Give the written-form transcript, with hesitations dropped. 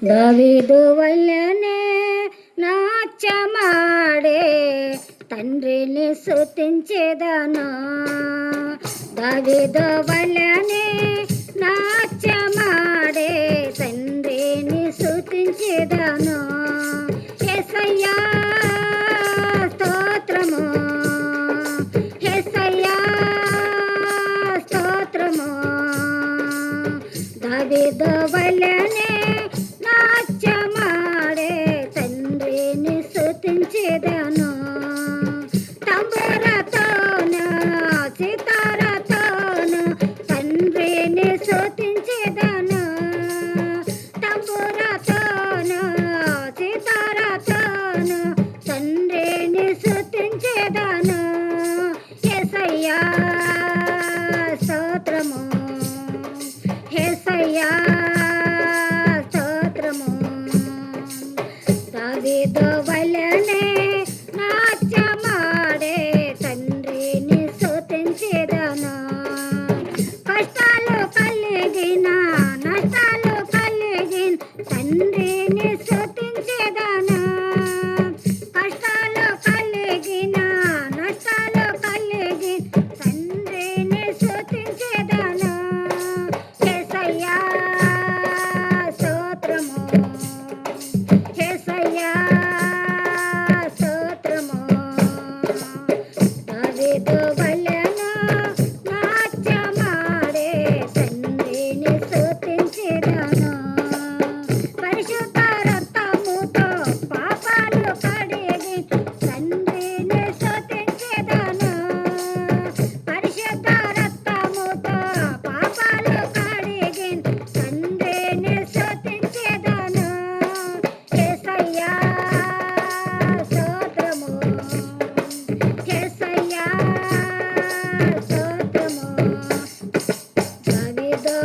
దావీదు వల్లనే నాట్యమాడే తండ్రిని స్తుతించెదను. దావీదు వల్లనే నాట్యమాడే తండ్రిని స్తుతించెదను. యేసయ్యా స్తోత్రము, యేసయ్యా స్తోత్రము. దావీదు వల్లనే నాట్యమాడే తండ్రిని స్తుతించెదను. తంబురతోను సితారతోను తండ్రిని స్తుతించెదను. తంబురతోను సితారతోను తండ్రిని స్తుతించెదను. యేసయ్యా స్తోత్రము, యేసయ్యా స్తోత్రము. దావీదు వల్లనే నాట్యమాడే తండ్రిని స్తుతించెదను. కష్టాలు కలిగిన నష్టాలు కలిగిన తండ్రిని స్తుతించెదను. కష్టాలు కలిగిన నష్టాలు కలిగిన తండ్రిని స్తుతించెదను. యేసయ్యా స్తోత్రము, యేసయ్యా స్తోత్రము. దావీదు వల్లనే నాట్యమాడే తండ్రిని స్తుతించెదను. పరిశుద్ధ రక్తముతో పాపాలు కడిగి తండ్రిని స్తుతించెదను. పరిశుద్ధ రక్తముతో పాపాలు కడిగి తండ్రిని స్తుతించెదను. యేసయ్యా స్తోత్రము, యేసయ్యా స్తోత్రము. దావీదు